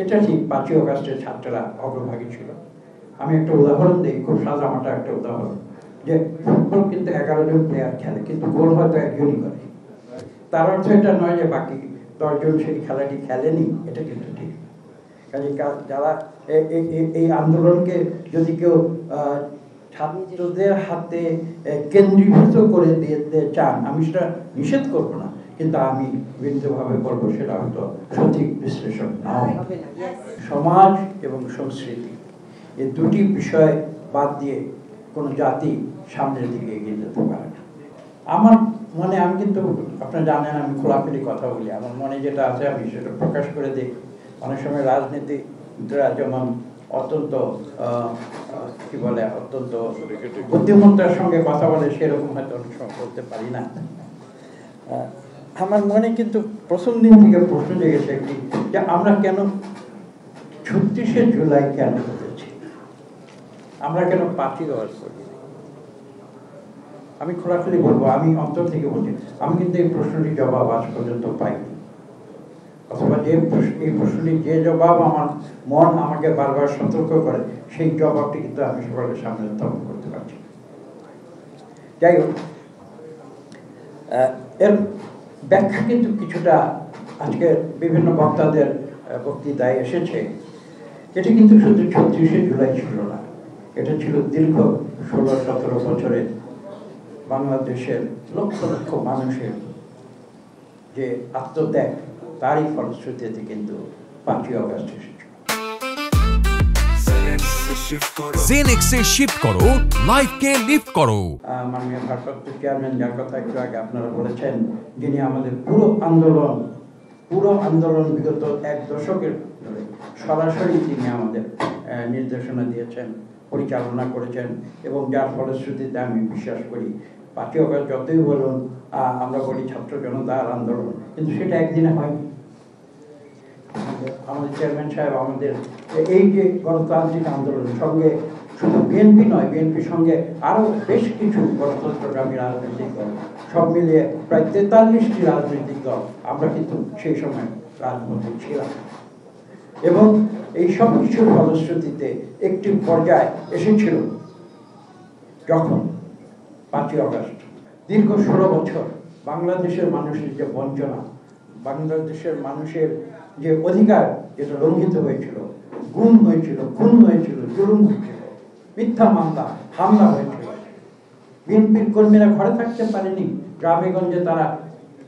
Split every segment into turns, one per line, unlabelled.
এটা ঠিক 5ই অগাস্টের ছাত্ররা অগ্রভাগী ছিল। আমি একটা উদাহরণ দিই, খুব সাদামাটা একটা উদাহরণ, যে ফুটবল কিন্তু 11 জন প্লেয়ার খেলে, কিন্তু গোল হয়তো একজনই করে। তার অর্থ এটা নয় যে বাকি 10 জন সেই খেলাটি খেলেনি, এটা কিন্তু ঠিক। কাজে যারা এই আন্দোলনকে যদি কেউ ছাত্রদের হাতে কেন্দ্রীভূত করে দিতে চান, আমি সেটা নিষেধ করব না, কিন্তু আমি বিনীতভাবে বলবো সেটা হয়তো সঠিক বিশ্লেষণ নয়। সমাজ এবং সংস্কৃতি এই দুটি বিষয় বাদ দিয়ে কোনো জাতি সামনের দিকে এগিয়ে যেতে পারে না। আমার মনে, আমি কিন্তু আপনারা জানেন আমি খোলাখুলি কথা বলি, আমার মনে যেটা আছে আমি সেটা প্রকাশ করে দিই। অনেক সময় রাজনীতিকরা যেমন অত্যন্ত কি বলে, অত্যন্ত বুদ্ধিমত্তার সঙ্গে কথা বলে, সেরকম হয়তো অনেক সময় বলতে পারি না। আমার মনে কিন্তু প্রথম দিন থেকে প্রশ্ন জেগেছে একটি, যে আমরা কেন 36শে জুলাই কেন করেছি, আমরা কেন 5ই অগাস্ট করি। আমি খোলাখুলি বলবো, আমি অন্তর থেকে বলছি, আমি কিন্তু এই প্রশ্নটির জবাব আজ পর্যন্ত পাইনি, অথবা এই প্রশ্নটির যে জবাব আমার মন আমাকে বারবার সতর্ক করে, সেই জবাবটি কিন্তু আমি সবার সামনে উত্থাপন করতে পারছি। যাই হোক, এর ব্যাখ্যা কিন্তু কিছুটা আজকে বিভিন্ন বক্তাদের বক্তৃতায় এসেছে। এটি কিন্তু শুধু 36শে জুলাই ছিল না, এটা ছিল দীর্ঘ 16-17 বছরের বাংলাদেশের লক্ষ লক্ষ মানুষের যে আত্মত্যাগ, তারই ফলশ্রুতিতে কিন্তু 5ই অগাস্ট এসেছিল।
জেনেক্সে শিফট করো, লাইফকে লিফট করো।
মাননীয় ভারপ্রাপ্ত চেয়ারম্যান, যার কথা একটু আগে আপনারা বলেছেন, যিনি আমাদের পুরো আন্দোলন বিগত 1 দশকের ধরে সরাসরি তিনি আমাদের নির্দেশনা দিয়েছেন, পরিচালনা করেছেন, এবং যার ফলশ্রুতিতে আমি বিশ্বাস করি 5ই অগাস্ট যতই বলুন, আমরা বলি ছাত্র জনতার আন্দোলন, কিন্তু সেটা একদিনে হয়নি। আমাদের চেয়ারম্যান সাহেব আমাদের এই যে গণতান্ত্রিক আন্দোলনের সঙ্গে শুধু বিএনপি নয়, বিএনপির সঙ্গে আরও বেশ কিছু গণতন্ত্রগামী রাজনৈতিক দল, সব মিলিয়ে প্রায় 43টি রাজনৈতিক দল আমরা কিন্তু সেই সময় রাজপথে ছিলাম, এবং এই সব কিছুর ফলশ্রুতিতে একটি পর্যায়ে এসেছিল যখন 5ই অগাস্ট দীর্ঘ 16 বছর বাংলাদেশের মানুষের যে বঞ্চনা, বাংলাদেশের মানুষের যে অধিকার যেটা লঙ্ঘিত হয়েছিল, গুম হয়েছিল, খুন হয়েছিল, জুলুম হয়েছিল, মিথ্যা মামলা, হামলা হয়েছিল, বিএনপির কর্মীরা ঘরে থাকতে পারেনি, গ্রামে গঞ্জে তারা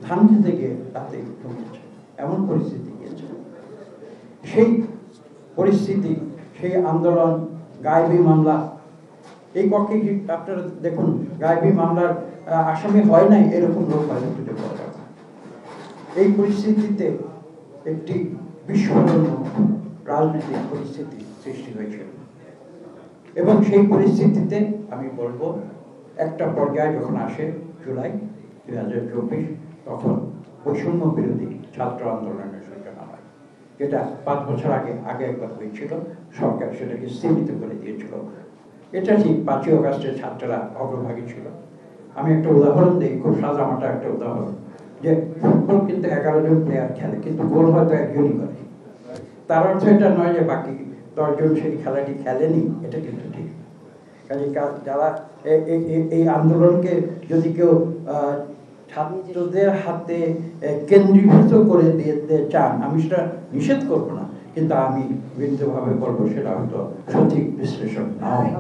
ধান খেতে গিয়ে তাতে ঢুকেছে, এমন পরিস্থিতি গিয়েছে। সেই পরিস্থিতি, সেই আন্দোলন, গায়েবী মামলা, এই পক্ষে কি আপনারা দেখুন, গায়েবী মামলার আসামি হয় নাই এরকম লোক হয়তো খুঁজে পাওয়া যাবে। এই পরিস্থিতিতে একটি বিস্ফোরণীয় রাজনৈতিক পরিস্থিতি সৃষ্টি হয়েছিল, এবং সেই পরিস্থিতিতে আমি বলবো একটা পর্যায়ে যখন আসে জুলাই 2024, তখন বৈষম্য বিরোধী ছাত্র আন্দোলনের সূচনা হয়, যেটা 5 বছর আগে একবার হয়েছিল, সরকার সেটাকে স্থগিত করে দিয়েছিল। এটা ঠিক 5ই অগাস্টের ছাত্ররা অগ্রভাগী ছিল। আমি একটা উদাহরণ দিই, খুব সাদামাটা একটা উদাহরণ, যে ফুটবল কিন্তু 11 জন প্লেয়ার খেলে, কিন্তু গোল হয়তো একজনই করে। তার অর্থ এটা নয় যে বাকি 10 জন সেই খেলাটি খেলেনি, এটা কিন্তু ঠিক। কাজে যারা এই আন্দোলনকে যদি কেউ ছাত্রদের হাতে কেন্দ্রীভূত করে দিতে চান, আমি সেটা নিষেধ করব না, কিন্তু আমি বিনীতভাবে বলবো সেটা হয়তো সঠিক বিশ্লেষণ নয়।